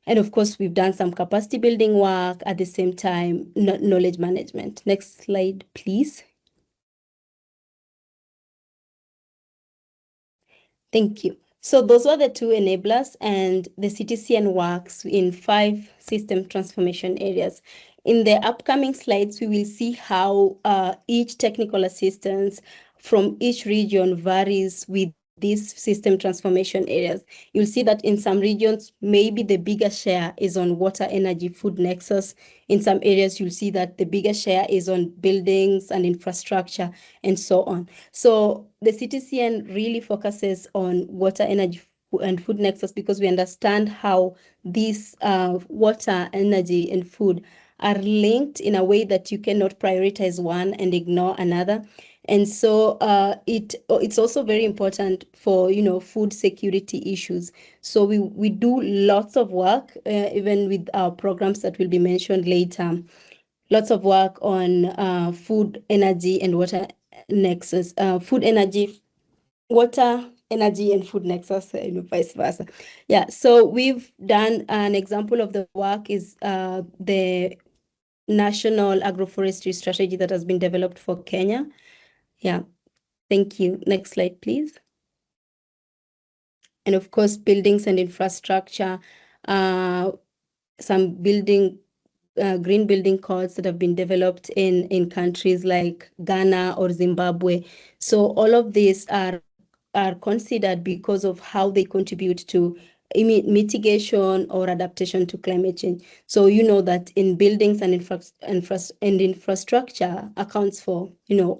And of course, we've done some capacity building work at the same time, knowledge management. Next slide, please. Thank you. So those were the two enablers, and the CTCN works in 5 system transformation areas. In the upcoming slides, we will see how each technical assistance from each region varies with these system transformation areas. You'll see that in some regions, maybe the bigger share is on water, energy, food nexus. In some areas, you'll see that the bigger share is on buildings and infrastructure and so on. So the CTCN really focuses on water, energy, and food nexus because we understand how these water, energy, and food are linked in a way that you cannot prioritize one and ignore another. And so it's also very important for, food security issues. So we do lots of work, even with our programs that will be mentioned later, lots of work on food, energy, and water nexus, food, energy, water, energy, and food nexus, vice versa. Yeah, so we've done an example of the work is the national agroforestry strategy that has been developed for Kenya. Yeah, thank you. Next slide, please. And of course, buildings and infrastructure, some green building codes that have been developed in countries like Ghana or Zimbabwe. So all of these are considered because of how they contribute to mitigation or adaptation to climate change. So you know that in buildings and infrastructure accounts for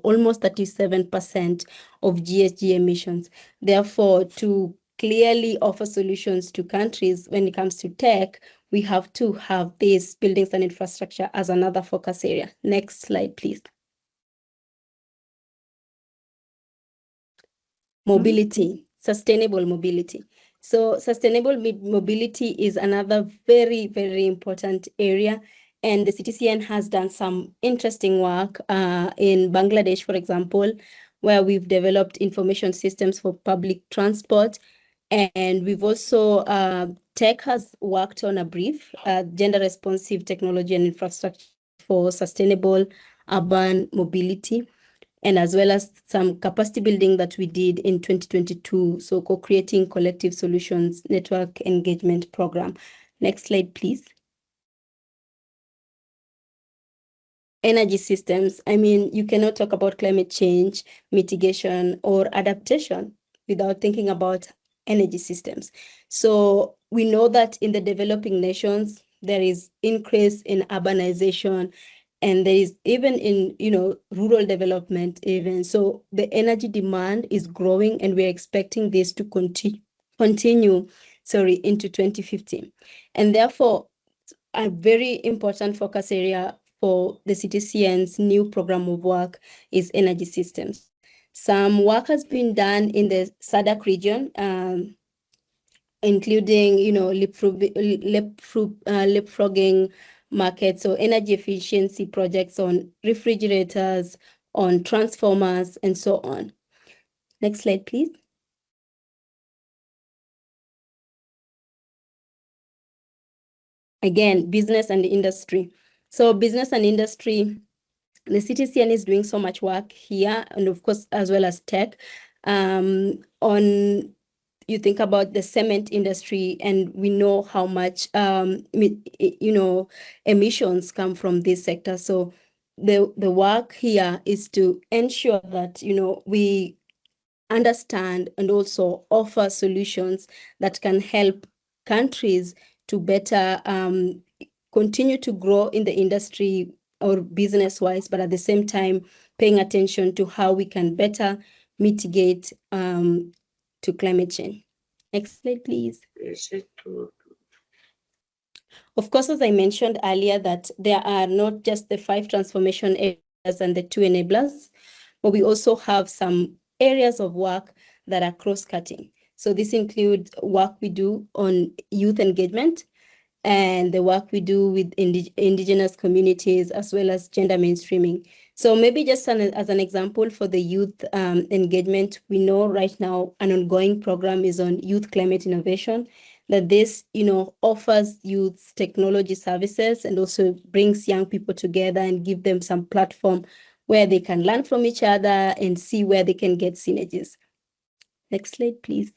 almost 37% of GHG emissions. Therefore, to clearly offer solutions to countries when it comes to tech, we have to have these buildings and infrastructure as another focus area. Next slide, please. Mobility, sustainable mobility. So sustainable mobility is another very, very important area. And the CTCN has done some interesting work in Bangladesh, for example, where we've developed information systems for public transport. And we've also, Tech has worked on a brief, gender responsive technology and infrastructure for sustainable urban mobility, and as well as some capacity building that we did in 2022, so co-creating collective solutions network engagement program. Next slide, please. Energy systems. I mean, you cannot talk about climate change, mitigation, or adaptation without thinking about energy systems. So we know that in the developing nations, there is increase in urbanization, and there is even in, rural development even. So the energy demand is growing, and we're expecting this to continue into 2050. And therefore, a very important focus area for the CTCN's new program of work is energy systems. Some work has been done in the SADC region, including, leapfrogging markets, so energy efficiency projects on refrigerators, on transformers, and so on. Next slide, please. Again, business and industry. So business and industry, the CTCN is doing so much work here, and of course, as well as tech, on, you think about the cement industry, and we know how much, emissions come from this sector. So the work here is to ensure that, we understand and also offer solutions that can help countries to better continue to grow in the industry or business-wise, but at the same time, paying attention to how we can better mitigate to climate change. Next slide, please. Of course, as I mentioned earlier, that there are not just the 5 transformation areas and the 2 enablers, but we also have some areas of work that are cross-cutting. So this includes work we do on youth engagement and the work we do with indigenous communities, as well as gender mainstreaming. So maybe just as an example for the youth engagement, we know right now an ongoing program is on youth climate innovation. that this, offers youth technology services and also brings young people together and give them some platform where they can learn from each other and see where they can get synergies. Next slide, please.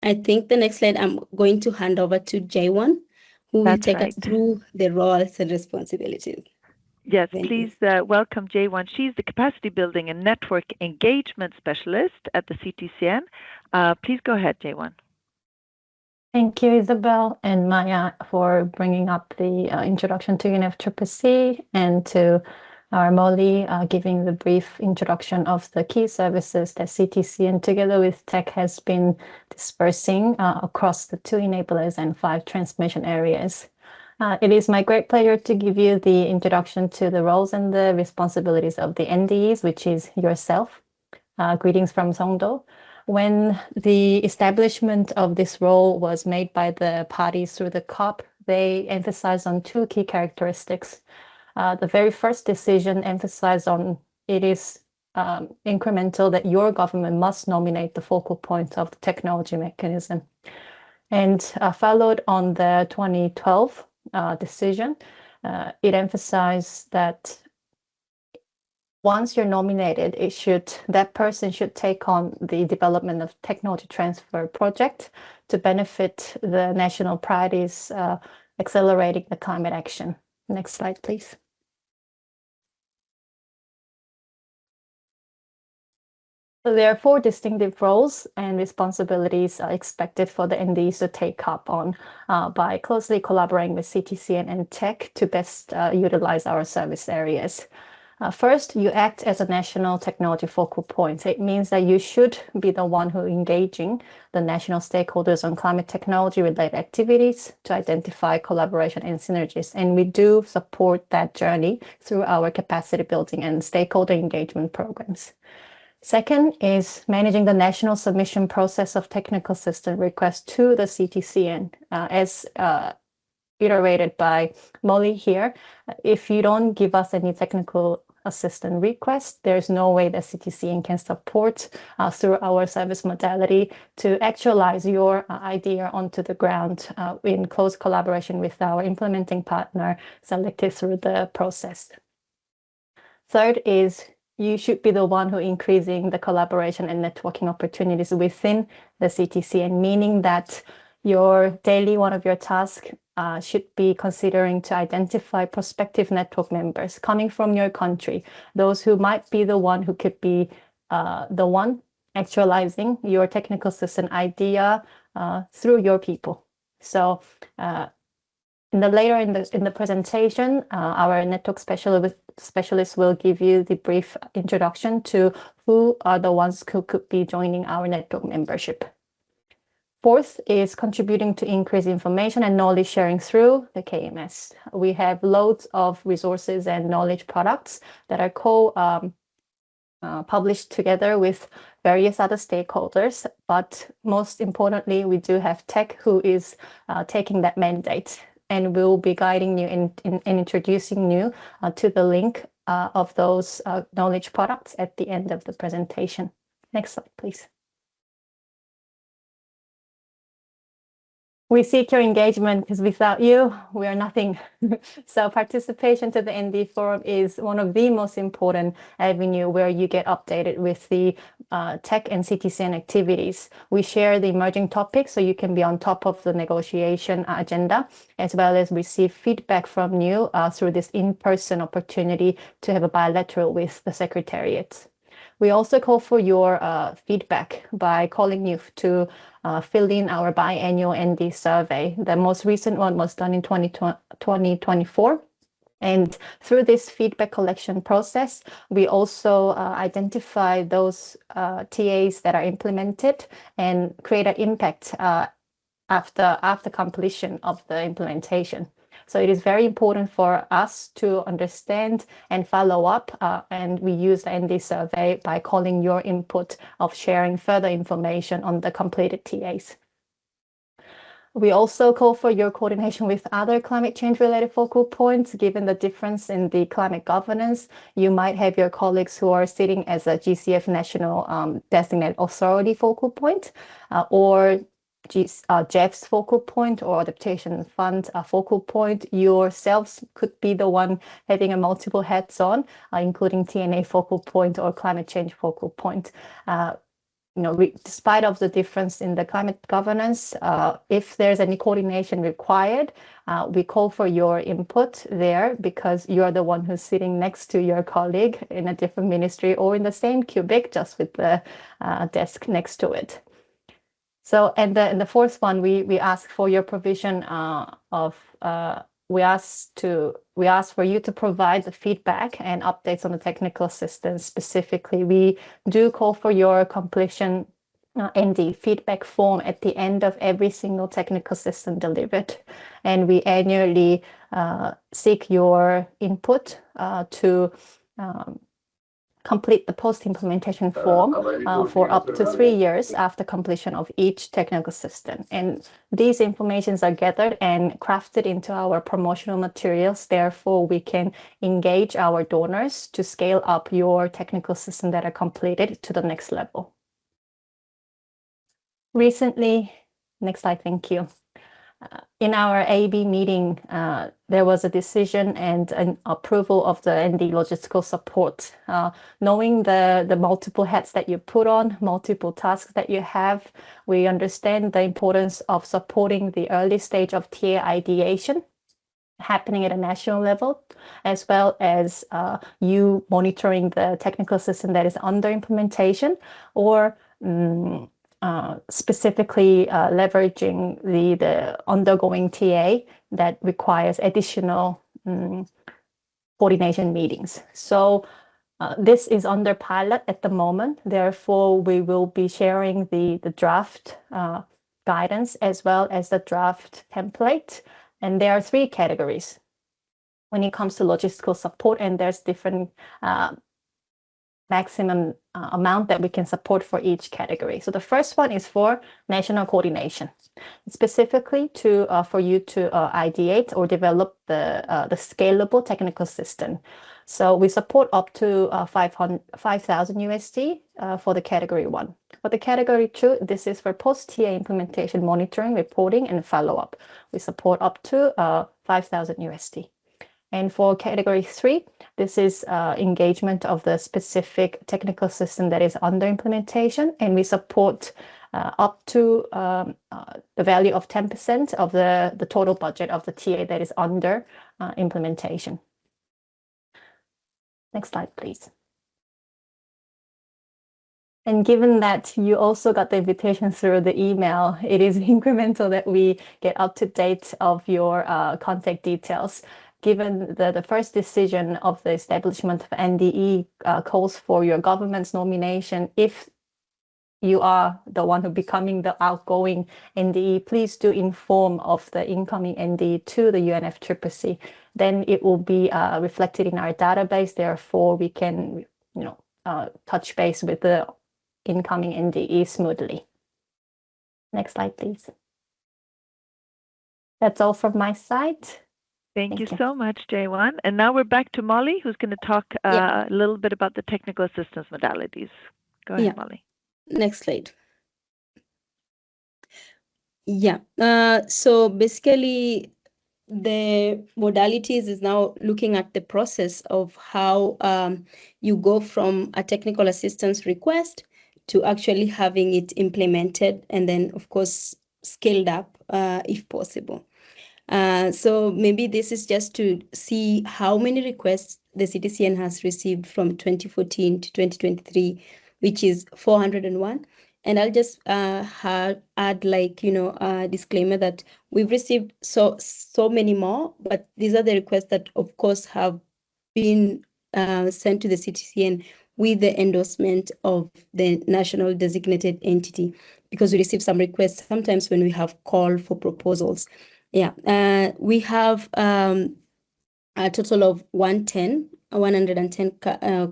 I think the next slide I'm going to hand over to Jaiwan, who will take us through the roles and responsibilities. Yes, please welcome Jaiwan. She's the Capacity Building and Network Engagement Specialist at the CTCN. Please go ahead, Jaiwan. Thank you, Isabel and Maya, for bringing up the introduction to UNFCCC, and to our Molly giving the brief introduction of the key services that CTCN together with TEC has been dispersing across the 2 enablers and 5 transformation areas. It is my great pleasure to give you the introduction to the roles and the responsibilities of the NDEs, which is yourself. Greetings from Songdo. When the establishment of this role was made by the parties through the COP, they emphasized on 2 key characteristics. The very first decision emphasized on it is incremental, that your government must nominate the focal point of the technology mechanism. And followed on the 2012 decision, it emphasized that once you're nominated, that person should take on the development of technology transfer project to benefit the national priorities, accelerating the climate action. Next slide, please. So there are 4 distinctive roles and responsibilities expected for the NDEs to take up on by closely collaborating with CTCN and TEC to best utilize our service areas. First, you act as a national technology focal point. It means that you should be the one who engaging the national stakeholders on climate technology related activities to identify collaboration and synergies. And we do support that journey through our capacity building and stakeholder engagement programs. Second is managing the national submission process of technical assistance requests to the CTCN. As iterated by Molly here, if you don't give us any technical assistance request, there's no way that CTCN can support through our service modality to actualize your idea onto the ground in close collaboration with our implementing partner selected through the process. Third is you should be the one who increasing the collaboration and networking opportunities within the CTCN, meaning that one of your tasks should be considering to identify prospective network members coming from your country, those who might be the one who could be the one actualizing your technical system idea through your people. So later in the presentation, our network specialist will give you the brief introduction to who are the ones who could be joining our network membership. Fourth is contributing to increase information and knowledge sharing through the KMS. We have loads of resources and knowledge products that are published together with various other stakeholders, but most importantly, we do have TEC who is taking that mandate, and will be guiding you and introducing you to the link of those knowledge products at the end of the presentation. Next slide, please. We seek your engagement because without you, we are nothing. So participation to the NDE Forum is one of the most important avenue where you get updated with the TEC and CTCN activities. We share the emerging topics so you can be on top of the negotiation agenda, as well as receive feedback from you through this in-person opportunity to have a bilateral with the Secretariat. We also call for your feedback by calling you to fill in our biannual ND survey. The most recent one was done in 2024. And through this feedback collection process, we also identify those TAs that are implemented and create an impact after completion of the implementation. So it is very important for us to understand and follow up, and we use the ND survey by calling your input of sharing further information on the completed TAs. We also call for your coordination with other climate change related focal points. Given the difference in the climate governance, you might have your colleagues who are sitting as a GCF national designated authority focal point, or Jeff's focal point or adaptation fund focal point. Yourselves could be the one having a multiple hats on, including TNA focal point or climate change focal point. Despite of the difference in the climate governance, if there's any coordination required, we call for your input there, because you are the one who's sitting next to your colleague in a different ministry or in the same cubic, just with the desk next to it. So, and the fourth one, we ask for your provision we ask for you to provide the feedback and updates on the technical assistance. Specifically, we do call for your completion NDE feedback form at the end of every single technical system delivered. And we annually seek your input to complete the post-implementation form for up to 3 years after completion of each technical system. And these informations are gathered and crafted into our promotional materials. Therefore, we can engage our donors to scale up your technical system that are completed to the next level. Recently, next slide, thank you. In our AB meeting, there was a decision and an approval of the NDE logistical support. Knowing the multiple hats that you put on, multiple tasks that you have, we understand the importance of supporting the early stage of TA ideation happening at a national level, as well as you monitoring the technical system that is under implementation, or specifically leveraging the undergoing TA that requires additional coordination meetings. So this is under pilot at the moment. Therefore, we will be sharing the draft guidance as well as the draft template. And there are 3 categories when it comes to logistical support, and there's different maximum amount that we can support for each category. So the first one is for national coordination, specifically for you to ideate or develop the scalable technical system. So we support up to 5,000 USD for the category 1. For the category 2, this is for post-TA implementation monitoring, reporting, and follow-up. We support up to 5,000 USD. And for category 3, this is engagement of the specific technical system that is under implementation, and we support up to the value of 10% of the total budget of the TA that is under implementation. Next slide, please. And given that you also got the invitation through the email, it is incremental that we get up to date of your contact details. Given the first decision of the establishment of NDE calls for your government's nomination, if you are the one who becoming the outgoing NDE, please do inform of the incoming NDE to the UNFCCC. Then it will be reflected in our database. Therefore, we can touch base with the incoming NDE smoothly. Next slide, please. That's all from my side. Thank you so much, Jaewon. And now we're back to Molly, who's going to talk a little bit about the technical assistance modalities. Go ahead, Molly. Next slide. Yeah. So basically, the modalities is now looking at the process of how you go from a technical assistance request to actually having it implemented, and then, of course, scaled up if possible. So maybe this is just to see how many requests the CTCN has received from 2014 to 2023, which is 401. And I'll just add a disclaimer that we've received so many more, but these are the requests that, of course, have been sent to the CTCN with the endorsement of the national designated entity, because we receive some requests sometimes when we have call for proposals. Yeah, we have a total of 110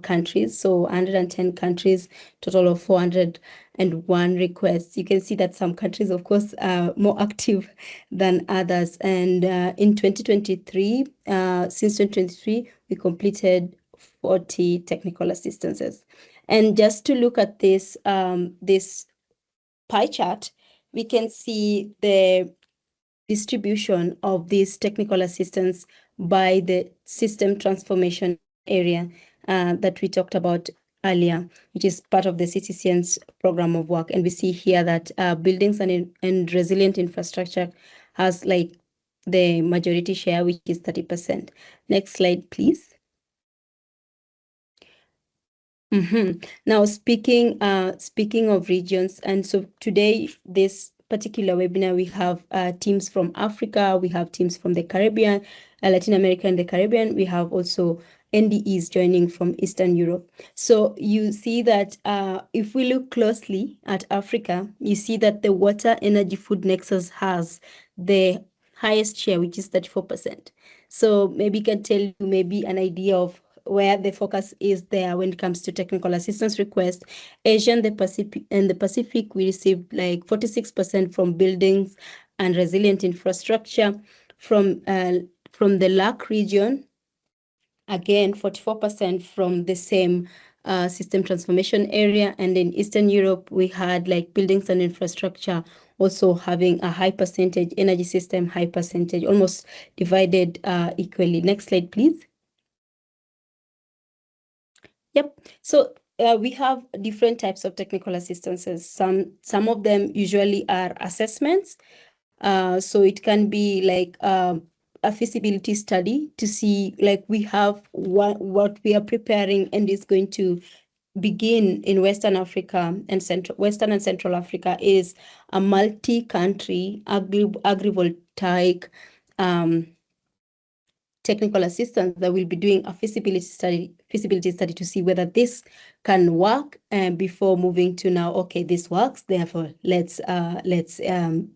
countries, so 110 countries, total of 401 requests. You can see that some countries, of course, are more active than others. And in 2023, since 2023, we completed 40 technical assistances. And just to look at this, this pie chart, we can see the distribution of these technical assistance by the system transformation area that we talked about earlier, which is part of the CTCN's program of work. And we see here that buildings and resilient infrastructure has like the majority share, which is 30%. Next slide, please. Now, speaking of regions, and so today, this particular webinar, we have teams from Africa, we have teams from the Caribbean, Latin America and the Caribbean. We have also NDEs joining from Eastern Europe. So you see that if we look closely at Africa, you see that the water, energy, food nexus has the highest share, which is 34%. So maybe can tell you maybe an idea of where the focus is there when it comes to technical assistance requests. Asia and the Pacific, we received like 46% from buildings and resilient infrastructure. From the LAC region, again, 44% from the same system transformation area. And in Eastern Europe, we had like buildings and infrastructure also having a high percentage, energy system, high percentage, almost divided equally. Next slide, please. Yep. So we have different types of technical assistances. Some of them usually are assessments. So it can be like a feasibility study to see, like, we have what we are preparing and is going to begin in Western Africa and Western and Central Africa is a multi-country agrivoltaic technical assistance that will be doing a feasibility study to see whether this can work before moving to now, okay, this works, therefore let's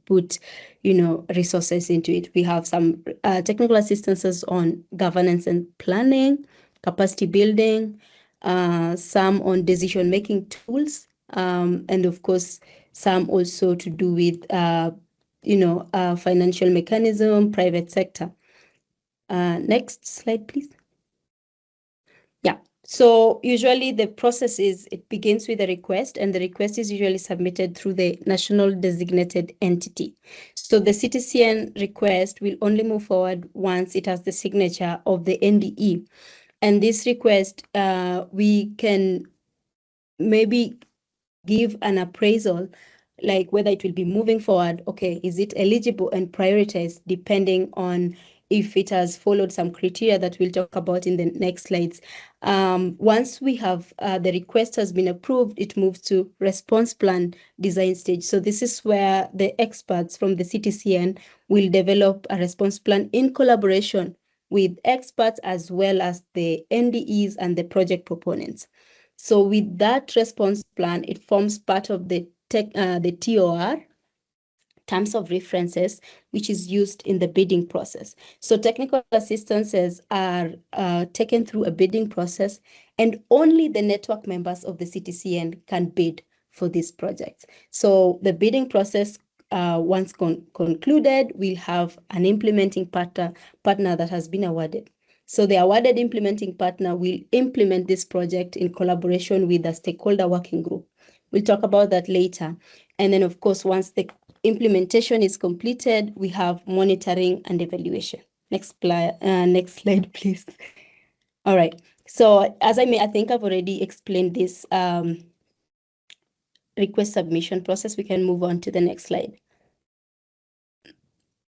put resources into it. We have some technical assistances on governance and planning, capacity building, some on decision making tools, and of course some also to do with financial mechanism, private sector. Next slide, please. Yeah, so usually the process is, it begins with a request, and the request is usually submitted through the national designated entity. So the CTCN request will only move forward once it has the signature of the NDE. And this request, we can maybe give an appraisal, like whether it will be moving forward, okay, is it eligible and prioritized depending on if it has followed some criteria that we'll talk about in the next slides. Once we have the request has been approved, it moves to response plan design stage. So this is where the experts from the CTCN will develop a response plan in collaboration with experts as well as the NDEs and the project proponents. So with that response plan, it forms part of the TOR, terms of references, which is used in the bidding process. So technical assistances are taken through a bidding process, and only the network members of the CTCN can bid for these projects. So the bidding process, once concluded, we'll have an implementing partner that has been awarded. So the awarded implementing partner will implement this project in collaboration with a stakeholder working group. We'll talk about that later. And then, of course, once the implementation is completed, we have monitoring and evaluation. Next slide, please. All right. So as I think I've already explained this request submission process. We can move on to the next slide.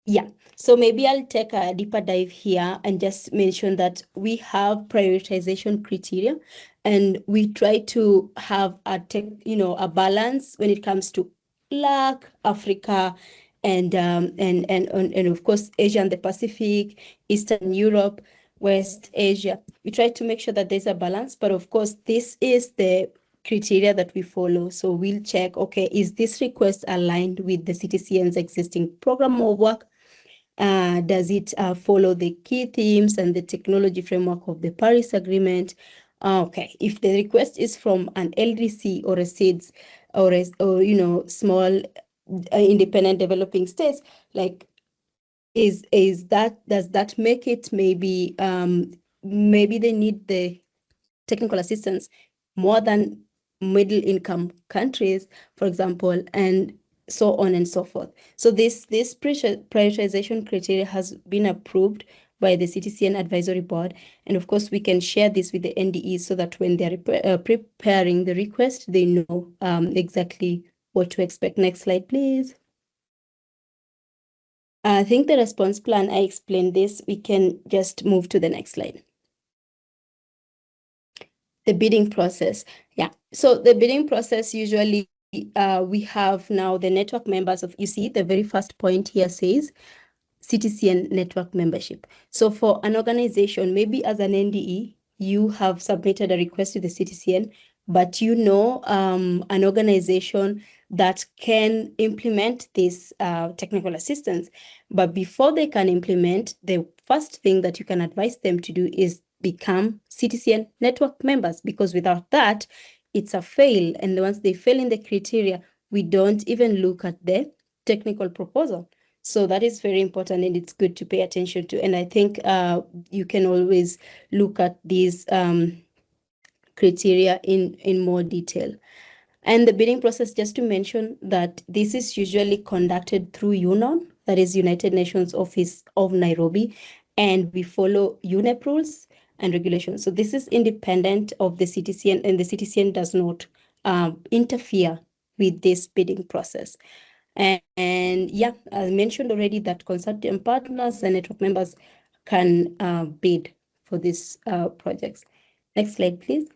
Yeah, so maybe I'll take a deeper dive here and just mention that we have prioritization criteria, and we try to have a balance when it comes to LAC, Africa, and of course Asia and the Pacific, Eastern Europe, West Asia. We try to make sure that there's a balance, but of course this is the criteria that we follow. So we'll check, okay, is this request aligned with the CTCN's existing program of work? Does it follow the key themes and the technology framework of the Paris Agreement? Okay, if the request is from an LDC or a SIDS or small independent developing states, like does that make it maybe they need the technical assistance more than middle income countries, for example, and so on and so forth. So this prioritization criteria has been approved by the CTCN Advisory Board. And of course, we can share this with the NDE so that when they're preparing the request, they know exactly what to expect. Next slide, please. I think the response plan, I explained this. We can just move to the next slide. The bidding process. Yeah. So the bidding process, usually we have now the network members of, you see, the very first point here says CTCN network membership. So for an organization, maybe as an NDE, you have submitted a request to the CTCN, but you know an organization that can implement this technical assistance. But before they can implement, the first thing that you can advise them to do is become CTCN network members, because without that, it's a fail. And once they fail in the criteria, we don't even look at the technical proposal. So that is very important, and it's good to pay attention to. And I think you can always look at these criteria in more detail. And the bidding process, just to mention that this is usually conducted through UNON, that is United Nations Office of Nairobi, and we follow UNEP rules and regulations. So this is independent of the CTCN, and the CTCN does not interfere with this bidding process. And yeah, I mentioned already that consortium partners and network members can bid for these projects. Next slide, please.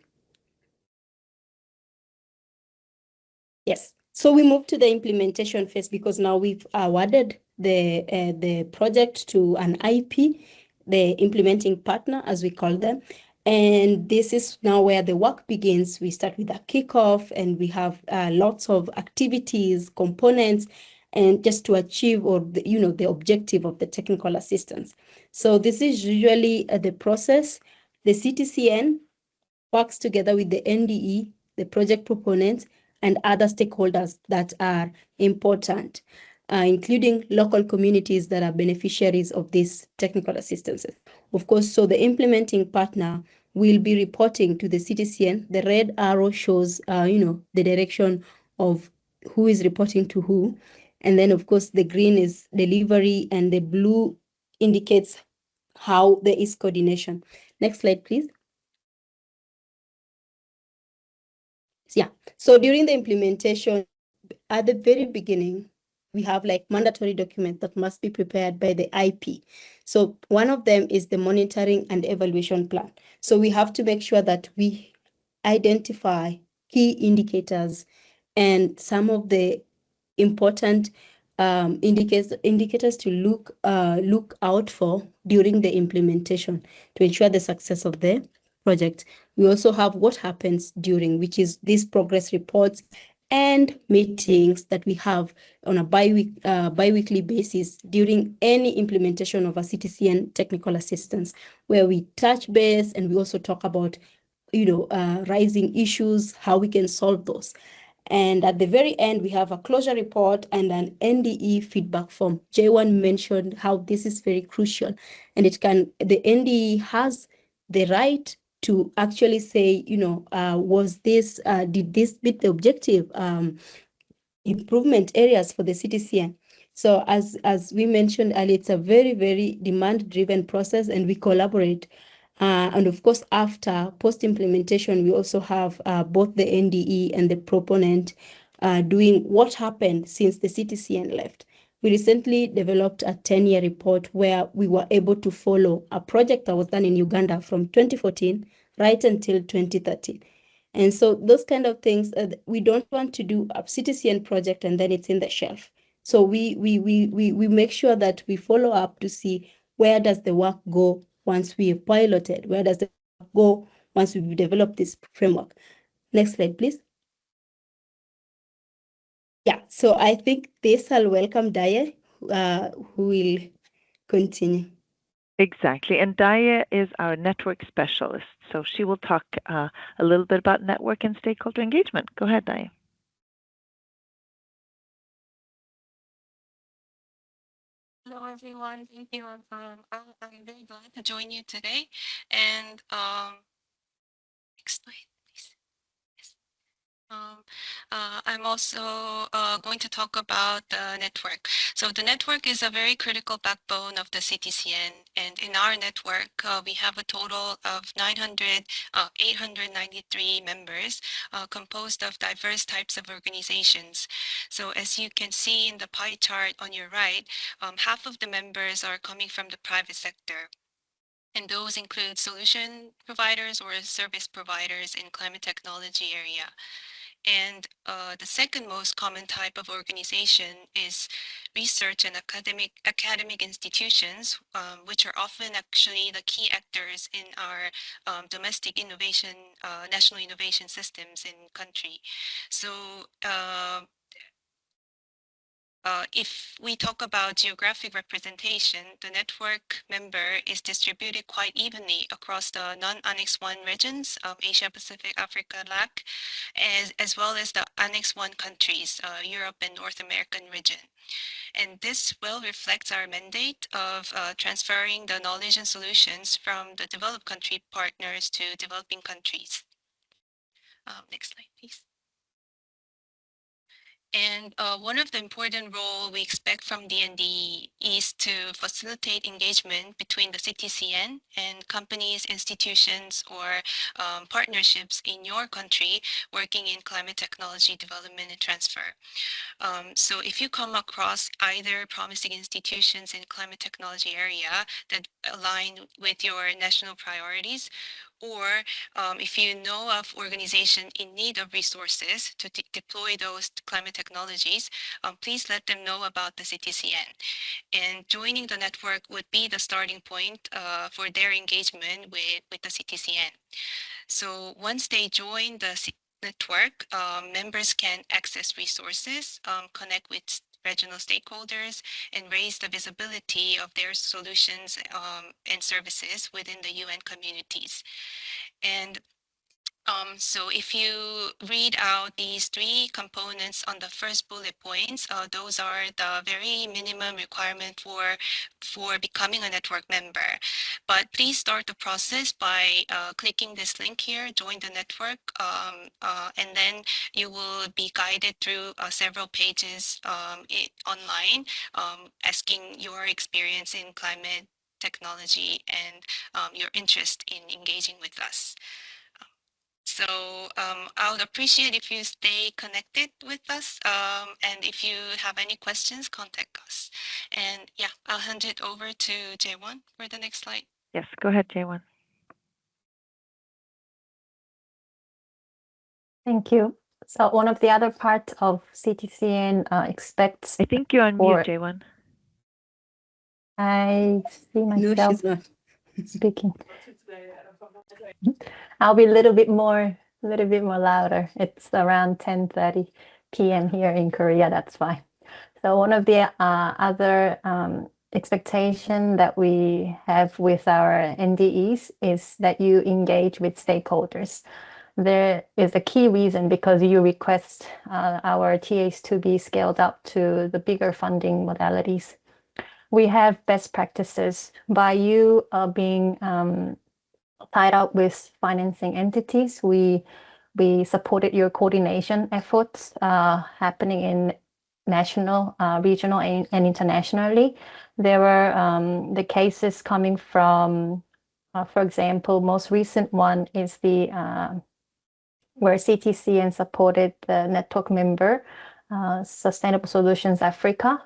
Yes. So we move to the implementation phase, because now we've awarded the project to an IP, the implementing partner, as we call them. And this is now where the work begins. We start with a kickoff, and we have lots of activities, components, and just to achieve, or the objective of the technical assistance. So this is usually the process. The CTCN works together with the NDE, the project proponents, and other stakeholders that are important, including local communities that are beneficiaries of these technical assistances. Of course, so the implementing partner will be reporting to the CTCN. The red arrow shows, the direction of who is reporting to who. And then, of course, the green is delivery, and the blue indicates how there is coordination. Next slide, please. Yeah. So during the implementation, at the very beginning, we have like mandatory documents that must be prepared by the IP. So one of them is the monitoring and evaluation plan. So we have to make sure that we identify key indicators and some of the important indicators to look out for during the implementation to ensure the success of the project. We also have what happens during, which is these progress reports and meetings that we have on a bi-weekly basis during any implementation of a CTCN technical assistance, where we touch base and we also talk about rising issues, how we can solve those. And at the very end, we have a closure report and an NDE feedback form. J1 mentioned how this is very crucial, and the NDE has the right to actually say, did this meet the objective improvement areas for the CTCN? So as we mentioned earlier, it's a very, very demand-driven process, and we collaborate. And of course, after post-implementation, we also have both the NDE and the proponent doing what happened since the CTCN left. We recently developed a 10-year report where we were able to follow a project that was done in Uganda from 2014 right until 2013. And so those kind of things, we don't want to do a CTCN project and then it's in the shelf. So we make sure that we follow up to see where does the work go once we have piloted, where does the work go once we've developed this framework. Next slide, please. Yeah, so I think this I'll welcome Daya, who will continue. Exactly. And Daya is our network specialist. So she will talk a little bit about network and stakeholder engagement. Go ahead, Daya. Hello, everyone. Thank you. I'm very glad to join you today. And next slide, please. Yes. I'm also going to talk about the network. So the network is a very critical backbone of the CTCN, and in our network, we have a total of 893 members composed of diverse types of organizations. So as you can see in the pie chart on your right, half of the members are coming from the private sector. And those include solution providers or service providers in climate technology area. And the second most common type of organization is research and academic institutions, which are often actually the key actors in our domestic innovation, national innovation systems in country. So if we talk about geographic representation, the network member is distributed quite evenly across the non-Annex 1 regions of Asia, Pacific, Africa, LAC, as well as the Annex 1 countries, Europe and North American region. And this well reflects our mandate of transferring the knowledge and solutions from the developed country partners to developing countries. Next slide, please. And one of the important role we expect from the NDE is to facilitate engagement between the CTCN and companies, institutions, or partnerships in your country working in climate technology development and transfer. So if you come across either promising institutions in climate technology area that align with your national priorities, or if you know of organization in need of resources to deploy those climate technologies, please let them know about the CTCN. And joining the network would be the starting point for their engagement with the CTCN. So once they join the network, members can access resources, connect with regional stakeholders, and raise the visibility of their solutions and services within the UN communities. And so if you read out these three components on the first bullet points, those are the very minimum requirement for becoming a network member. But please start the process by clicking this link here, join the network, and then you will be guided through several pages online, asking your experience in climate technology and your interest in engaging with us. So I would appreciate if you stay connected with us. And if you have any questions, contact us. And yeah, I'll hand it over to Jaewon for the next slide. Yes, go ahead, Jaewon. Thank you. So one of the other parts of CTCN expects. I think you're on mute, Jaewon. I see myself. No, she's not speaking. I'll be a little bit more louder. It's around 10:30 p.m. here in Korea. That's fine. So one of the other expectation that we have with our NDEs is that you engage with stakeholders. There is a key reason because you request our TAs to be scaled up to the bigger funding modalities. We have best practices by you being tied up with financing entities. We supported your coordination efforts happening in national, regional, and internationally. There were the cases coming from, for example, most recent one is the where CTCN supported the network member, Sustainable Solutions Africa,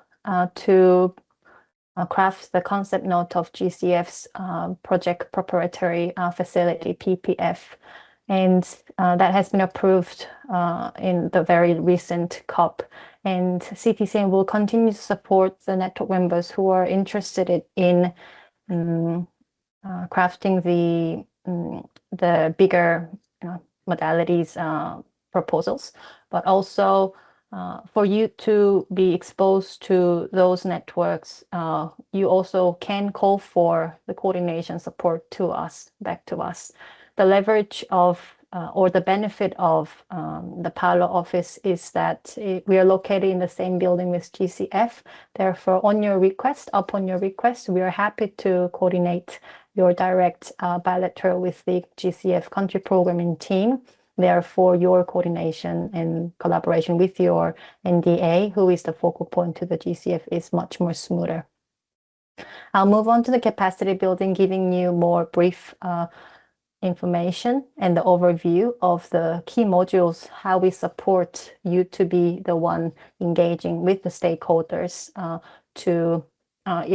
to craft the concept note of GCF's project preparatory facility, PPF. And that has been approved in the very recent COP. And CTCN will continue to support the network members who are interested in crafting the bigger modalities proposals, but also for you to be exposed to those networks, you also can call for the coordination support back to us. The leverage of or the benefit of the Palo office is that we are located in the same building with GCF. Therefore, upon your request, we are happy to coordinate your direct bilateral with the GCF country programming team Therefore, your coordination and collaboration with your NDA, who is the focal point to the GCF, is much more smoother. I'll move on to the capacity building, giving you more brief information and the overview of the key modules, how we support you to be the one engaging with the stakeholders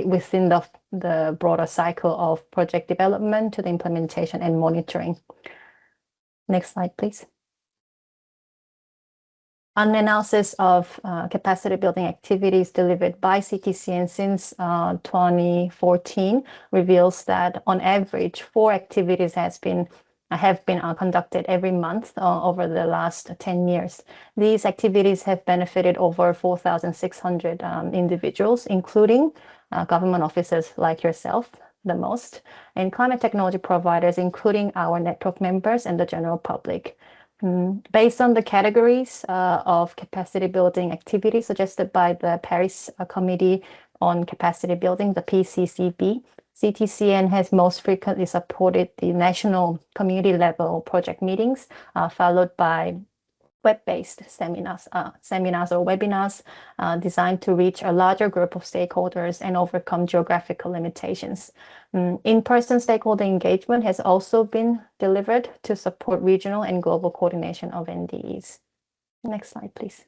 within the broader cycle of project development to the implementation and monitoring. Next slide, please. An analysis of capacity building activities delivered by CTCN since 2014 reveals that on average 4 activities have been conducted every month over the last 10 years. These activities have benefited over 4,600 individuals, including government officers like yourself, the most, and climate technology providers, including our network members and the general public. Based on the categories of capacity building activities suggested by the Paris Committee on Capacity Building, the PCCB, CTCN has most frequently supported the national community level project meetings, followed by web-based seminars or webinars designed to reach a larger group of stakeholders and overcome geographical limitations. In-person stakeholder engagement has also been delivered to support regional and global coordination of NDEs. Next slide, please.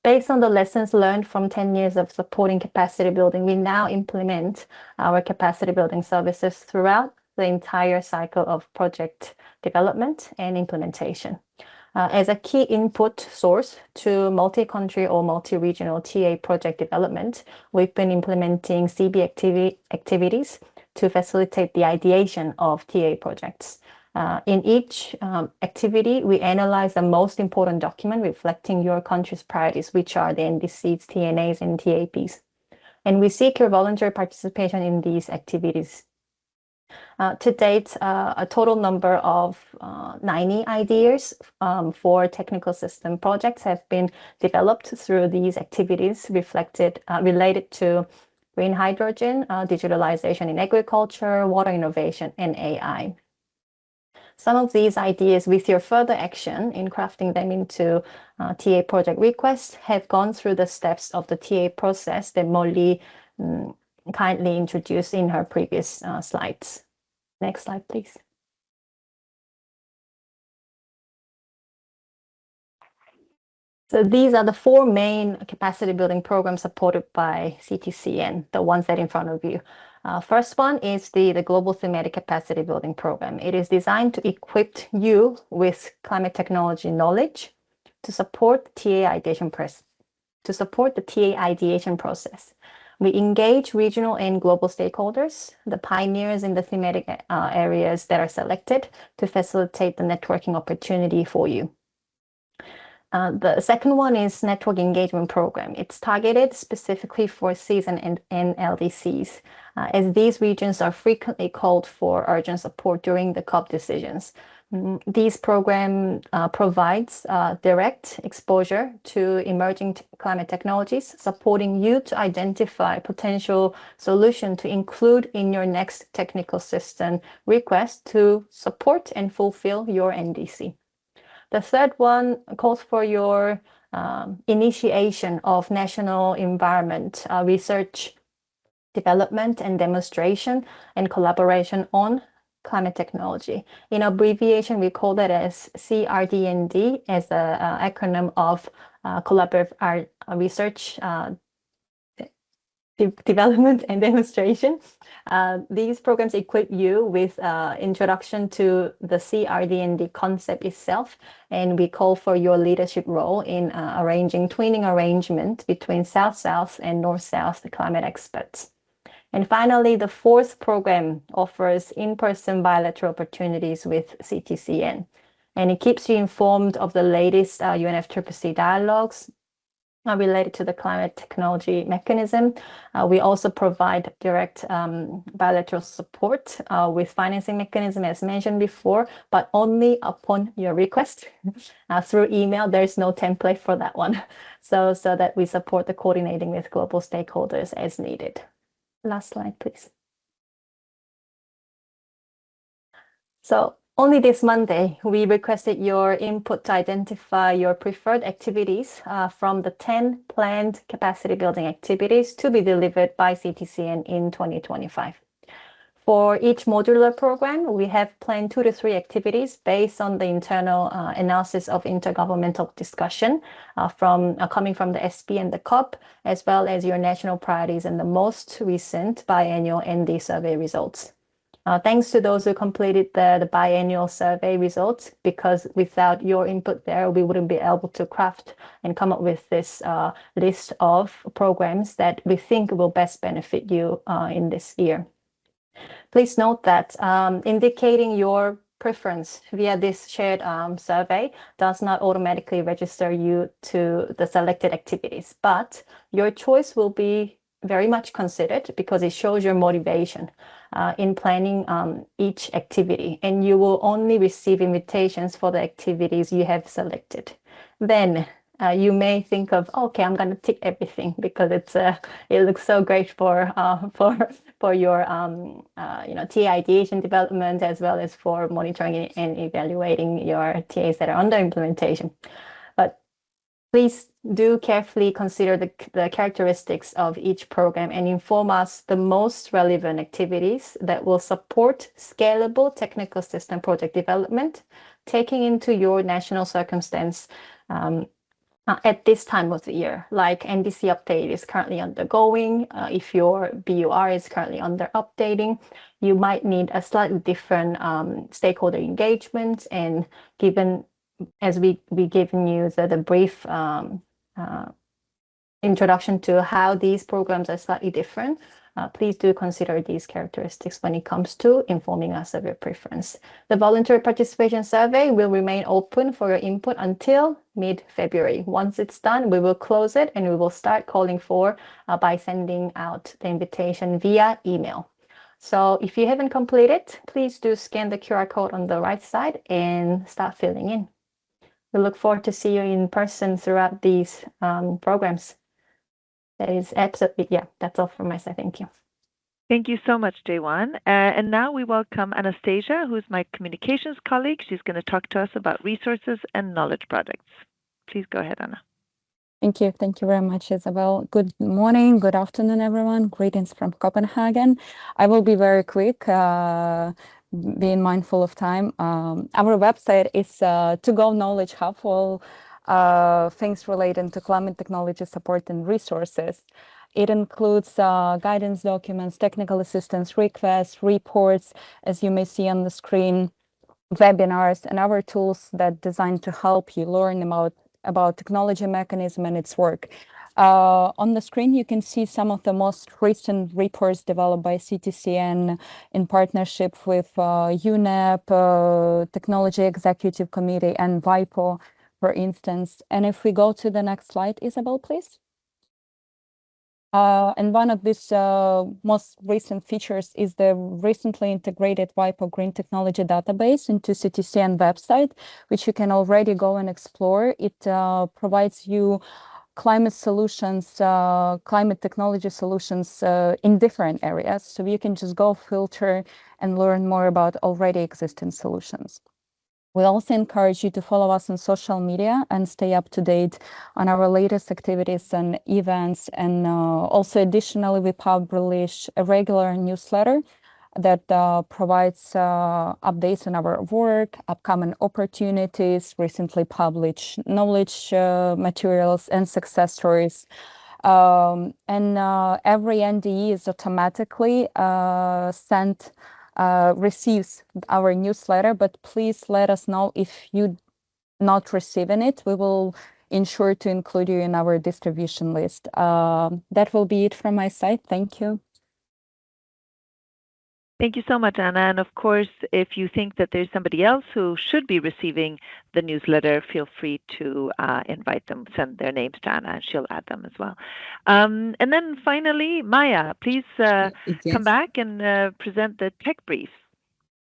Based on the lessons learned from 10 years of supporting capacity building, we now implement our capacity building services throughout the entire cycle of project development and implementation. As a key input source to multi-country or multi-regional TA project development, we've been implementing CB activities to facilitate the ideation of TA projects. In each activity, we analyze the most important document reflecting your country's priorities, which are the NDCs, TNAs, and TAPs. And we seek your voluntary participation in these activities. To date, a total number of 90 ideas for technical system projects have been developed through these activities related to green hydrogen, digitalization in agriculture, water innovation, and AI. Some of these ideas, with your further action in crafting them into TA project requests, have gone through the steps of the TA process that Molly kindly introduced in her previous slides. Next slide, please. So these are the 4 main capacity building programs supported by CTCN, the ones that are in front of you. First one is the Global Thematic Capacity Building Program. It is designed to equip you with climate technology knowledge to support the TA ideation process. We engage regional and global stakeholders, the pioneers in the thematic areas that are selected to facilitate the networking opportunity for you. The second one is Network Engagement Program. It's targeted specifically for Cs and LDCs, as these regions are frequently called for urgent support during the COP decisions. This program provides direct exposure to emerging climate technologies, supporting you to identify potential solutions to include in your next technical system request to support and fulfill your NDC. The third one calls for your initiation of national environment research, development, and demonstration and collaboration on climate technology. In abbreviation, we call that as CRDND, as an acronym of collaborative research, development, and demonstration. These programs equip you with introduction to the CRDND concept itself, and we call for your leadership role in arranging twinning arrangement between South-South and North-South climate experts. And finally, the 4th program offers in-person bilateral opportunities with CTCN, and it keeps you informed of the latest UNFCCC dialogues related to the climate technology mechanism. We also provide direct bilateral support with financing mechanism, as mentioned before, but only upon your request through email. There's no template for that one, so that we support the coordinating with global stakeholders as needed. Last slide, please. So only this Monday, we requested your input to identify your preferred activities from the 10 planned capacity building activities to be delivered by CTCN in 2025. For each modular program, we have planned 2 to 3 activities based on the internal analysis of intergovernmental discussion coming from the SP and the COP, as well as your national priorities and the most recent biannual NDE survey results. Thanks to those who completed the biannual survey results, because without your input there, we wouldn't be able to craft and come up with this list of programs that we think will best benefit you in this year. Please note that indicating your preference via this shared survey does not automatically register you to the selected activities, but your choice will be very much considered because it shows your motivation in planning each activity, and you will only receive invitations for the activities you have selected. Then you may think of, okay, I'm going to tick everything because it looks so great for your TA ideation development, as well as for monitoring and evaluating your TAs that are under implementation. But please do carefully consider the characteristics of each program and inform us the most relevant activities that will support scalable technical system project development, taking into your national circumstance at this time of the year, like NDC update is currently undergoing. If your BUR is currently under updating, you might need a slightly different stakeholder engagement. And given, as we given you the brief introduction to how these programs are slightly different, please do consider these characteristics when it comes to informing us of your preference. The voluntary participation survey will remain open for your input until mid-February. Once it's done, we will close it and we will start calling for by sending out the invitation via email. So if you haven't completed, please do scan the QR code on the right side and start filling in. We look forward to see you in person throughout these programs. That is absolutely, yeah, that's all from my side. Thank you. Thank you so much, Jaewon. And now we welcome Anastasia, who's my communications colleague. She's going to talk to us about resources and knowledge products. Please go ahead, Anna. Thank you. Thank you very much, Isabel. Good morning, good afternoon, everyone. Greetings from Copenhagen. I will be very quick, being mindful of time. Our website is To Go Knowledge Hub for things related to climate technology support and resources. It includes guidance documents, technical assistance requests, reports, as you may see on the screen, webinars, and other tools that are designed to help you learn about technology mechanism and its work. On the screen, you can see some of the most recent reports developed by CTCN in partnership with UNEP, Technology Executive Committee, and WIPO, for instance. And if we go to the next slide, Isabel, please. And one of these most recent features is the recently integrated WIPO Green Technology Database into CTCN website, which you can already go and explore. It provides you climate solutions, climate technology solutions in different areas. So you can just go filter and learn more about already existing solutions. We also encourage you to follow us on social media and stay up to date on our latest activities and events. And also additionally, we publish a regular newsletter that provides updates on our work, upcoming opportunities, recently published knowledge materials, and success stories. And every NDE is automatically receives our newsletter, but please let us know if you're not receiving it. We will ensure to include you in our distribution list. That will be it from my side. Thank you. Thank you so much, Anna. And of course, if you think that there's somebody else who should be receiving the newsletter, feel free to invite them, send their names to Anna, and she'll add them as well. And then finally, Maya, please come back and present the tech brief.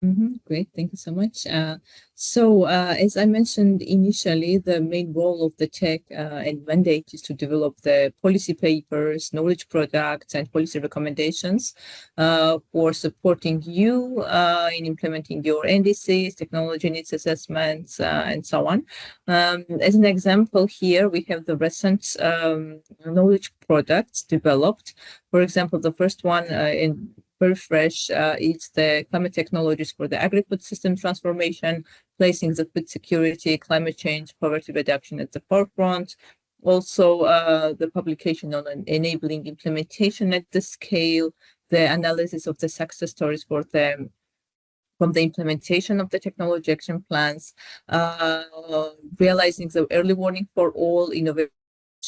Great, thank you so much. As I mentioned initially, the main role of the tech and mandate is to develop the policy papers, knowledge products, and policy recommendations for supporting you in implementing your NDCs, technology needs assessments, and so on. As an example here, we have the recent knowledge products developed. For example, the first one in very fresh is the climate technologies for the agri-food system transformation, placing the food security, climate change, poverty reduction at the forefront. Also, the publication on enabling implementation at the scale, the analysis of the success stories for them from the implementation of the technology action plans, realizing the early warning for all innovation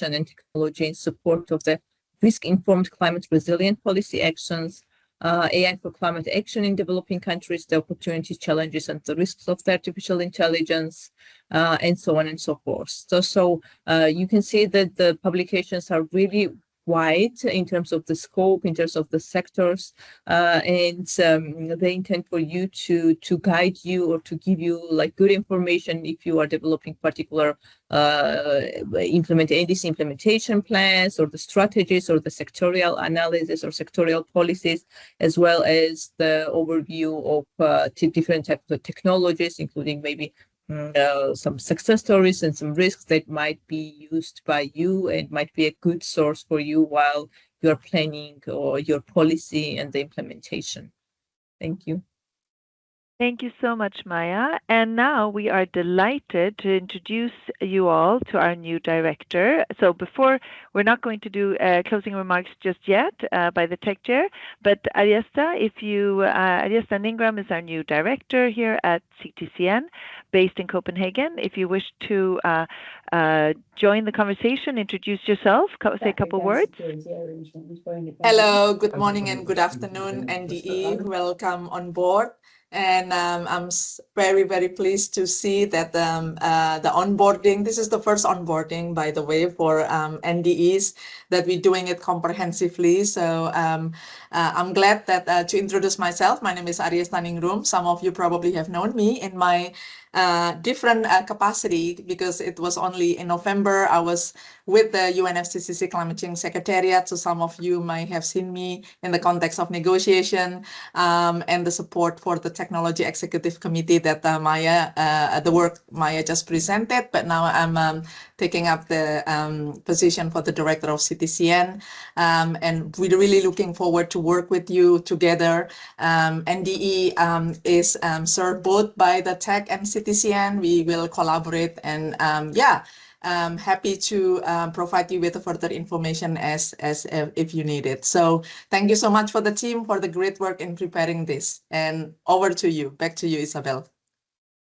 and technology in support of the risk-informed climate resilient policy actions, AI for climate action in developing countries, the opportunities, challenges, and the risks of the artificial intelligence, and so on and so forth. So you can see that the publications are really wide in terms of the scope, in terms of the sectors, and they intend for you to guide you or to give you like good information if you are developing particular NDC implementation plans or the strategies or the sectorial analysis or sectorial policies, as well as the overview of different types of technologies, including maybe some success stories and some risks that might be used by you and might be a good source for you while you're planning or your policy and the implementation. Thank you. Thank you so much, Maya. And now we are delighted to introduce you all to our new director. So before, we're not going to do closing remarks just yet by the tech chair, but Ariesta Ningram is our new director here at CTCN, based in Copenhagen. If you wish to join the conversation, introduce yourself, say a couple words. Hello, good morning and good afternoon, NDE. Welcome on board. And I'm very, very pleased to see that the onboarding, this is the first onboarding, by the way, for NDEs, that we're doing it comprehensively. So I'm glad that to introduce myself, my name is Ariesta Ningram. Some of you probably have known me in my different capacity, because it was only in November I was with the UNFCCC Climate Change Secretariat. So some of you might have seen me in the context of negotiation and the support for the Technology Executive Committee that the work Maya just presented. But now I'm taking up the position for the director of CTCN. And we're really looking forward to work with you together. NDE is served both by the tech and CTCN. We will collaborate, and happy to provide you with further information as if you need it. So thank you so much for the team for the great work in preparing this. And over to you. Back to you, Isabel.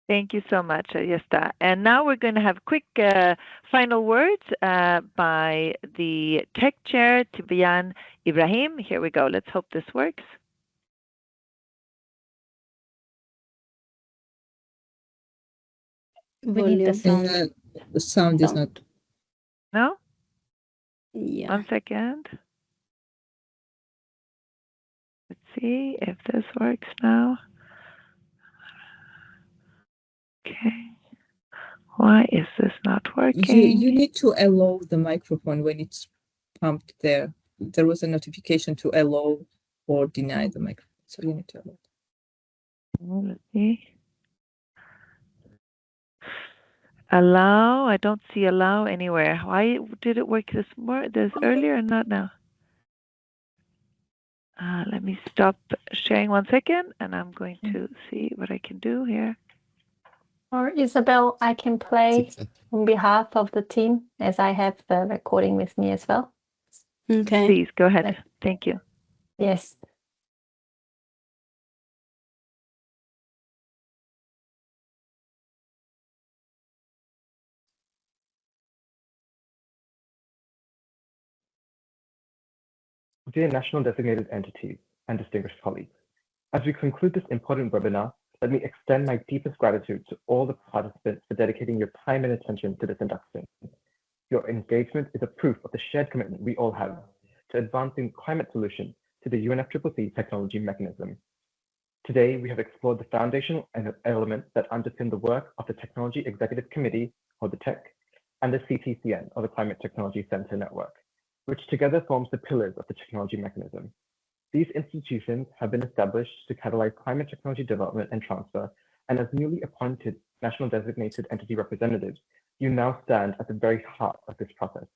Thank you so much, Ariesta. And now we're going to have quick final words by the tech chair, Tibian Ibrahim. Here we go. Let's hope this works. We need the sound. The sound is not. No? Yeah. 1 second. Let's see if this works now. Okay. Why is this not working? You need to allow the microphone when it's pumped there. There was a notification to allow or deny the microphone. So you need to allow. Let's see. Allow. I don't see allow anywhere. Why did it work this earlier and not now? Let me stop sharing 1 second, and I'm going to see what I can do here. Or Isabel, I can play on behalf of the team, as I have the recording with me as well. Okay. Please go ahead. Thank you. Yes. Dear National Designated Entities and distinguished colleagues, as we conclude this important webinar, let me extend my deepest gratitude to all the participants for dedicating your time and attention to this induction. Your engagement is a proof of the shared commitment we all have to advancing climate solutions to the UNFCCC technology mechanism. Today, we have explored the foundational elements that underpin the work of the Technology Executive Committee, or the TEC, and the CTCN, or the Climate Technology Center Network, which together forms the pillars of the technology mechanism. These institutions have been established to catalyze climate technology development and transfer, and as newly appointed national designated entity representatives, you now stand at the very heart of this process.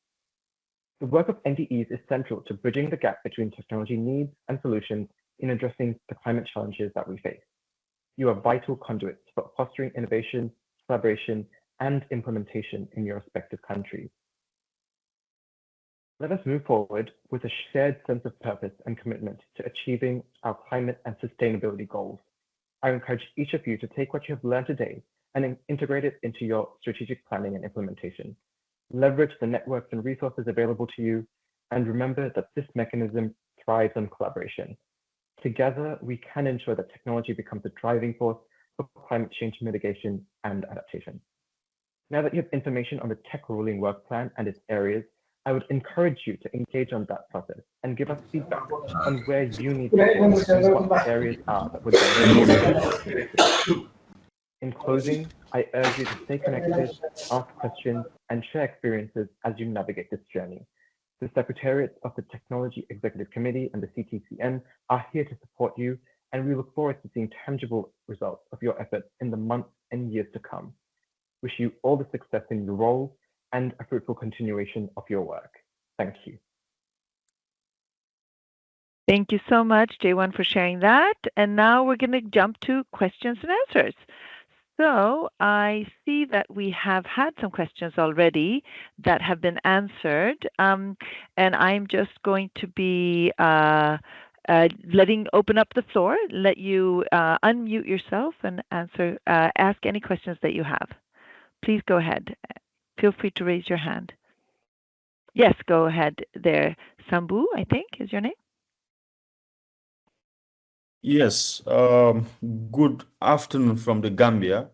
The work of NDEs is central to bridging the gap between technology needs and solutions in addressing the climate challenges that we face. You are vital conduits for fostering innovation, collaboration, and implementation in your respective countries. Let us move forward with a shared sense of purpose and commitment to achieving our climate and sustainability goals. I encourage each of you to take what you have learned today and integrate it into your strategic planning and implementation. Leverage the networks and resources available to you, and remember that this mechanism thrives on collaboration. Together, we can ensure that technology becomes a driving force for climate change mitigation and adaptation. Now that you have information on the tech ruling work plan and its areas, I would encourage you to engage on that process and give us feedback on where you need support and what areas are that would benefit. In closing, I urge you to stay connected, ask questions, and share experiences as you navigate this journey. The Secretariats of the Technology Executive Committee and the CTCN are here to support you, and we look forward to seeing tangible results of your efforts in the months and years to come. Wish you all the success in your role and a fruitful continuation of your work. Thank you. Thank you so much, J1, for sharing that. And now we're going to jump to questions and answers. So I see that we have had some questions already that have been answered. And I'm just going to be open up the floor, let you unmute yourself and ask any questions that you have. Please go ahead. Feel free to raise your hand. Yes, go ahead there. Sambu, I think, is your name. Yes, good afternoon from the Gambia.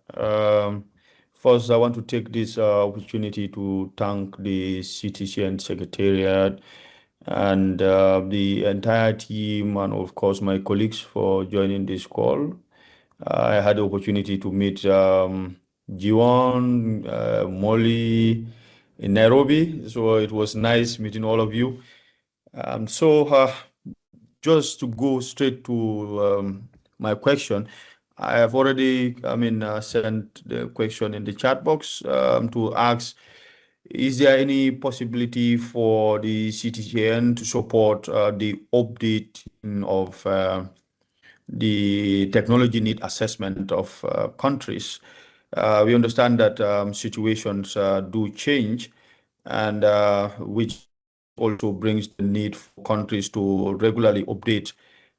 First, I want to take this opportunity to thank the CTCN Secretariat and the entire team, and of course my colleagues for joining this call. I had the opportunity to meet Jiwon, Molly in Nairobi, so it was nice meeting all of you. Just to go straight to my question, I have already, sent the question in the chat box to ask, is there any possibility for the CTCN to support the update of the technology need assessment of countries? We understand that situations do change, and which also brings the need for countries to regularly update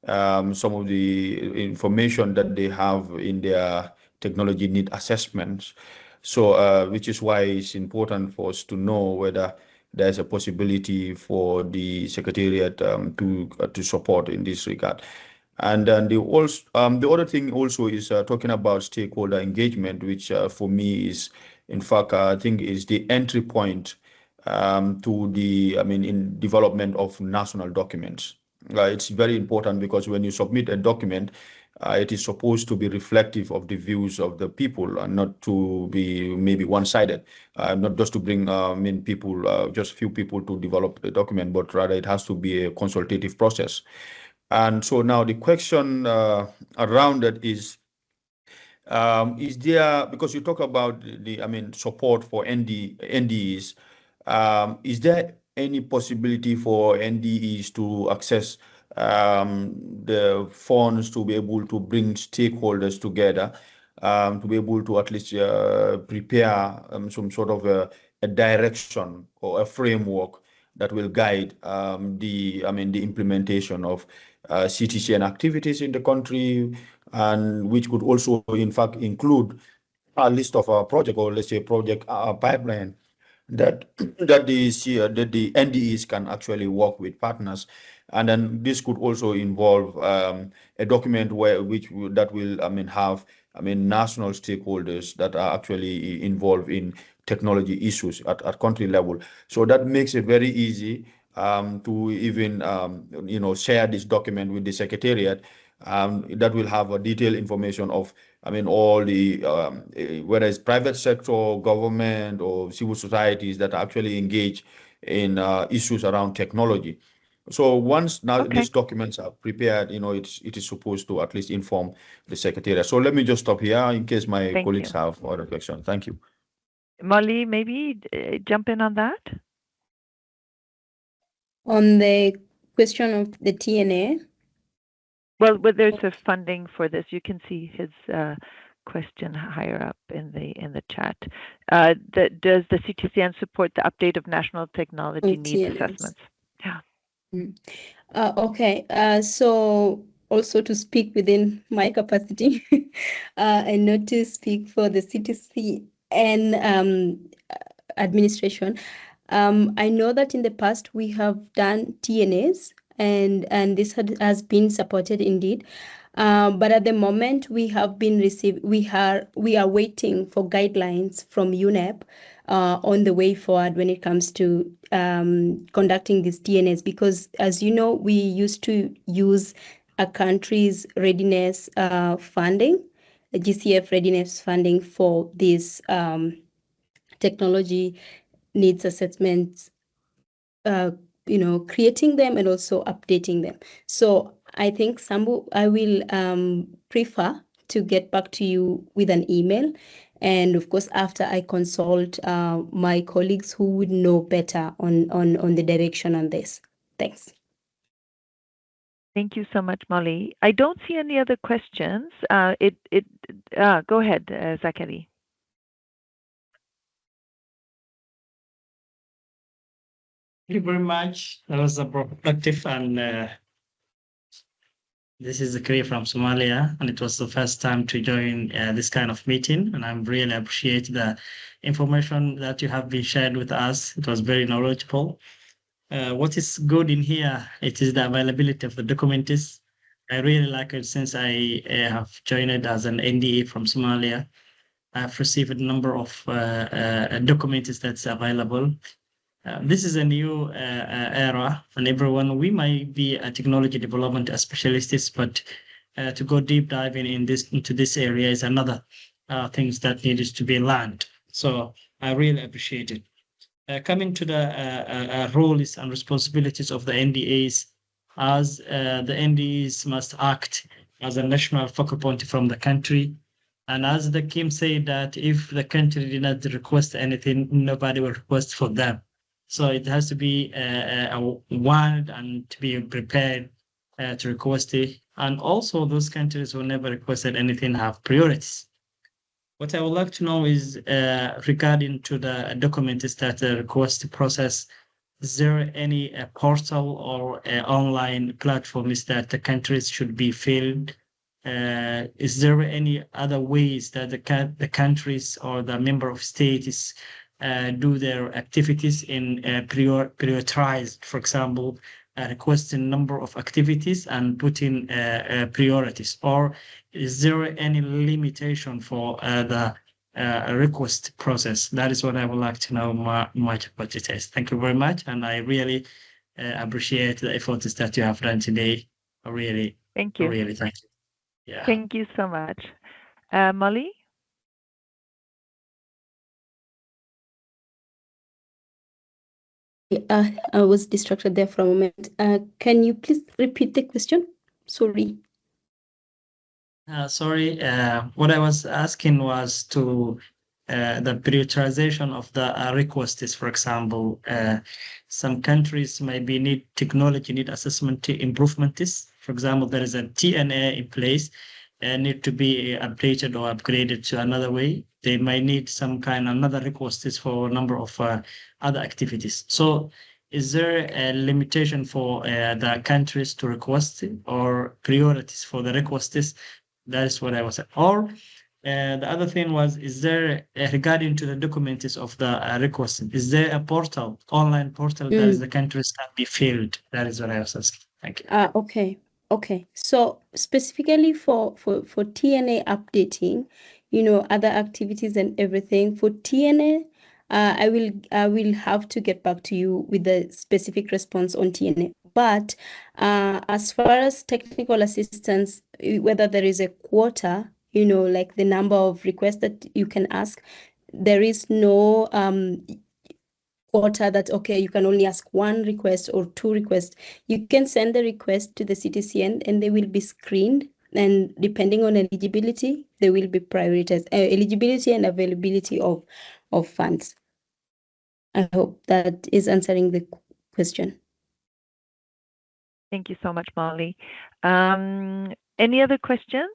some of the information that they have in their technology need assessments. So, which is why it's important for us to know whether there's a possibility for the Secretariat to support in this regard. And then the other thing also is talking about stakeholder engagement, which for me is, in fact, I think is the entry point to the, in development of national documents. It's very important because when you submit a document, it is supposed to be reflective of the views of the people and not to be maybe one-sided, not just to bring in people, just few people to develop the document, but rather it has to be a consultative process. And so now the question around it is there, because you talk about the, support for NDEs, is there any possibility for NDEs to access the funds to be able to bring stakeholders together, to be able to at least prepare some sort of a direction or a framework that will guide the implementation of CTCN activities in the country, and which could also, in fact, include a list of a project, or let's say project pipeline that the NDEs can actually work with partners. And then this could also involve a document that will have national stakeholders that are actually involved in technology issues at country level. So that makes it very easy to even share this document with the Secretariat that will have a detailed information of, all the, whether it's private sector, government, or civil societies that actually engage in issues around technology. So once now these documents are prepared, it is supposed to at least inform the Secretariat. So let me just stop here in case my colleagues have other questions. Thank you. Molly, maybe jump in on that? On the question of the TNA? Well, there's a funding for this. You can see his question higher up in the chat. Does the CTCN support the update of national technology needs assessments? Yeah. Okay. So also to speak within my capacity, and not to speak for the CTC and administration. I know that in the past we have done TNAs, and this has been supported indeed. But at the moment we have been we are waiting for guidelines from UNEP on the way forward when it comes to conducting these TNAs, because as you know, we used to use a country's readiness funding, the GCF readiness funding for this technology needs assessments, creating them and also updating them. So I think Sambu, I will prefer to get back to you with an email. And of course, after I consult my colleagues who would know better on the direction on this. Thanks. Thank you so much, Molly. I don't see any other questions. Go ahead, Zachary. Thank you very much. That was a productive, and this is Zachary from Somalia, and it was the first time to join this kind of meeting, and I really appreciate the information that you have been shared with us. It was very knowledgeable. What is good in here, it is the availability of the documents. I really like it since I have joined as an NDE from Somalia. I've received a number of documents that's available. This is a new era, and everyone, we might be a technology development specialists, but to go deep diving into this area is another things that needs to be learned. So I really appreciate it. Coming to the roles and responsibilities of the NDAs, as the NDAs must act as a national focal point from the country. And as the Kim said, that if the country did not request anything, nobody will request for them. So it has to be warned and to be prepared to request it. And also those countries who never requested anything have priorities. What I would like to know is regarding to the documents that the request process, is there any portal or online platforms that the countries should be filled? Is there any other ways that the countries or the member of states do their activities in prioritized, for example, requesting number of activities and putting priorities? Or is there any limitation for the request process? That is what I would like to know much about it is. Thank you very much. And I really appreciate the efforts that you have done today. Thank you. Really, thank you. Yeah. Thank you so much. Molly? I was distracted there for a moment. Can you please repeat the question? Sorry. Sorry. What I was asking was to the prioritization of the requests. For example, some countries maybe need technology, need assessment improvements. For example, there is a TNA in place and need to be updated or upgraded to another way. They might need some kind of another requests for a number of other activities. So is there a limitation for the countries to request or priorities for the requests? That is what I was saying. Or the other thing was, is there regarding to the documents of the request, is there a portal, online portal that is the countries can be filled? That is what I was asking. Thank you. Okay. So specifically for TNA updating, other activities and everything for TNA, I will have to get back to you with the specific response on TNA. But as far as technical assistance, whether there is a quota, like the number of requests that you can ask, there is no quota that, okay, you can only ask one request or two requests. You can send the request to the CTCN and they will be screened. And depending on eligibility, they will be prioritized, eligibility and availability of funds. I hope that is answering the question. Thank you so much, Molly. Any other questions?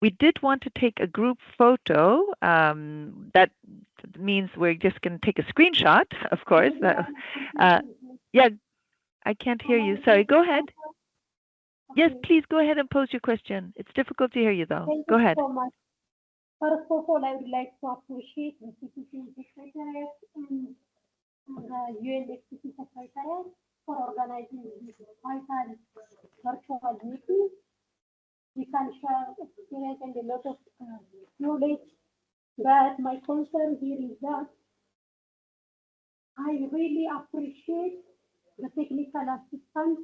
We did want to take a group photo. That means we're just going to take a screenshot, of course. Yeah, I can't hear you. Sorry, go ahead. Yes, please go ahead and pose your question. It's difficult to hear you, though. Go ahead. Thank you so much. First of all, I would like to appreciate the CTC Secretariat and the UNFCC Secretariat for organizing this vital virtual meeting. We can share experience and a lot of knowledge, but my concern here is that I really appreciate the technical assistance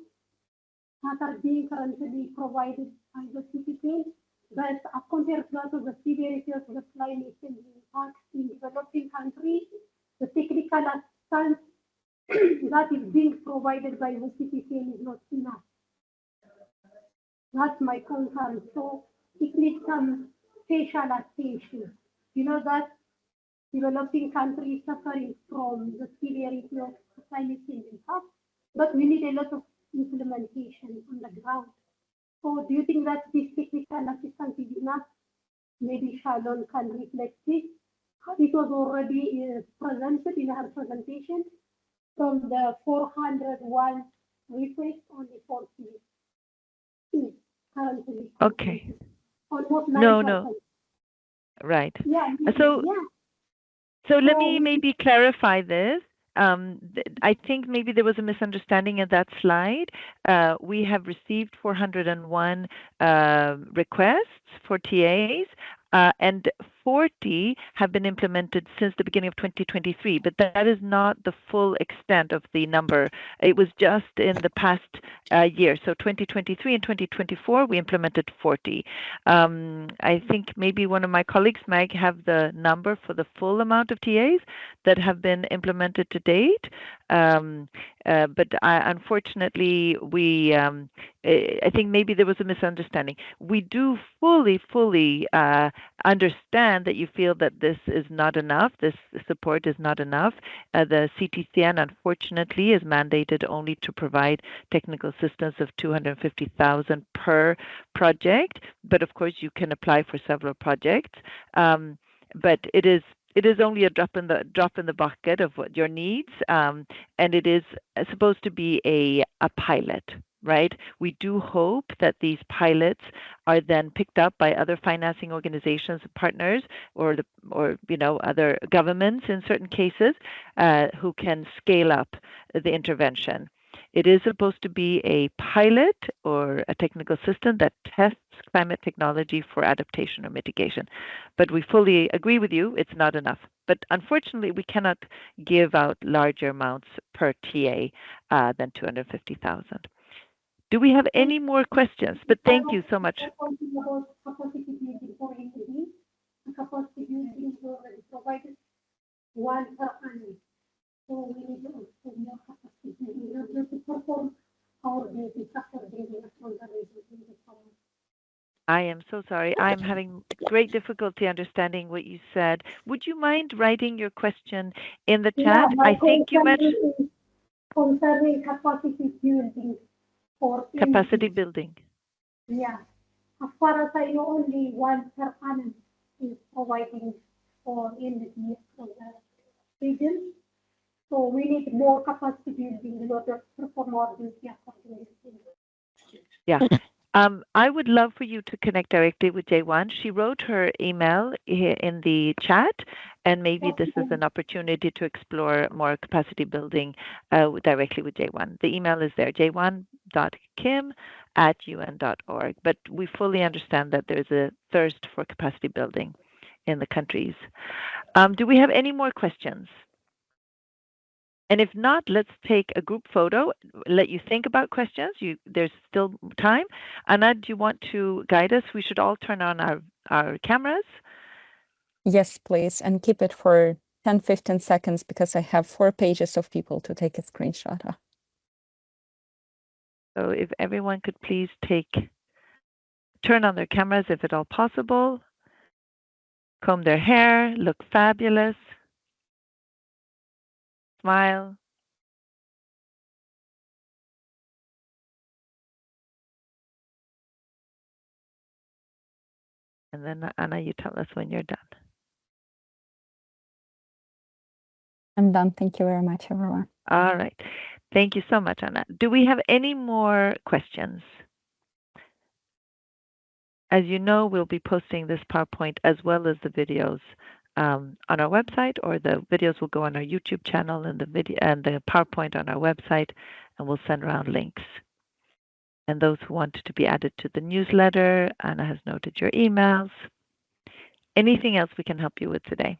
that are being currently provided by the citizens, but compared to the severity of the climate change impact in developing countries, the technical assistance that is being provided by the citizen is not enough. That's my concern. So it needs some special attention. You know that developing countries suffering from the severity of climate change impact, but we need a lot of implementation on the ground. So do you think that this technical assistance is enough? Maybe Shalon can reflect this. It was already presented in her presentation. From the 401 requests, only 40 is currently. Okay. Almost 9%. No. Right. Yeah. So let me maybe clarify this. I think maybe there was a misunderstanding in that slide. We have received 401 requests for TAs, and 40 have been implemented since the beginning of 2023, but that is not the full extent of the number. It was just in the past year. So 2023 and 2024, we implemented 40. I think maybe one of my colleagues might have the number for the full amount of TAs that have been implemented to date. But unfortunately, I think maybe there was a misunderstanding. We do fully understand that you feel that this is not enough, this support is not enough. The CTCN, unfortunately, is mandated only to provide technical assistance of 250,000 per project. But of course, you can apply for several projects. But it is only a drop in the bucket of what your needs, and it is supposed to be a pilot, right? We do hope that these pilots are then picked up by other financing organizations, partners, or other governments in certain cases, who can scale up the intervention. It is supposed to be a pilot or a technical system that tests climate technology for adaptation or mitigation. But we fully agree with you, it's not enough. But unfortunately, we cannot give out larger amounts per TA than 250,000. Do we have any more questions? But thank you so much. So we need also more capacity in order to perform our duties after bringing us on the radio. I am so sorry. I'm having great difficulty understanding what you said. Would you mind writing your question in the chat? I think you mentioned concerning capacity building for capacity building. Yeah. As far as I know, only one per annum is providing for NDE from the region. So we need more capacity building in order to perform our duty accordingly. Yeah. I would love for you to connect directly with J1. She wrote her email in the chat, and maybe this is an opportunity to explore more capacity building directly with J1. The email is there, j1.kim@un.org. But we fully understand that there's a thirst for capacity building in the countries. Do we have any more questions? And if not, let's take a group photo, let you think about questions. There's still time. Anna, do you want to guide us? We should all turn on our cameras. Yes, please. And keep it for 10, 15 seconds because I have 4 pages of people to take a screenshot of. So if everyone could please turn on their cameras if at all possible, comb their hair, look fabulous, smile. And then Anna, you tell us when you're done. I'm done. Thank you very much, everyone. All right. Thank you so much, Anna. Do we have any more questions? As you know, we'll be posting this PowerPoint as well as the videos on our website, or the videos will go on our YouTube channel and the PowerPoint on our website, and we'll send around links. And those who want to be added to the newsletter, Anna has noted your emails. Anything else we can help you with today?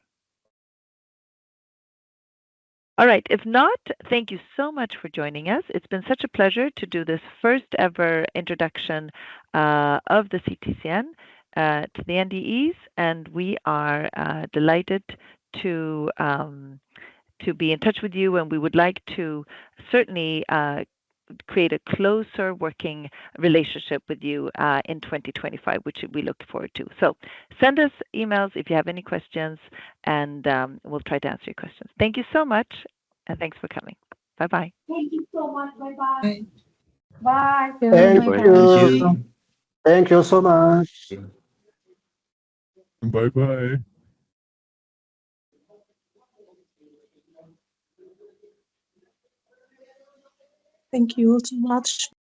All right. If not, thank you so much for joining us. It's been such a pleasure to do this first ever introduction of the CTCN to the NDEs, and we are delighted to be in touch with you, and we would like to certainly create a closer working relationship with you in 2025, which we look forward to. So send us emails if you have any questions, and we'll try to answer your questions. Thank you so much, and thanks for coming. Bye-bye. Thank you so much. Bye-bye. Bye. Bye. Thank Thank you. you. Thank you so much. Bye-bye. Thank you so much.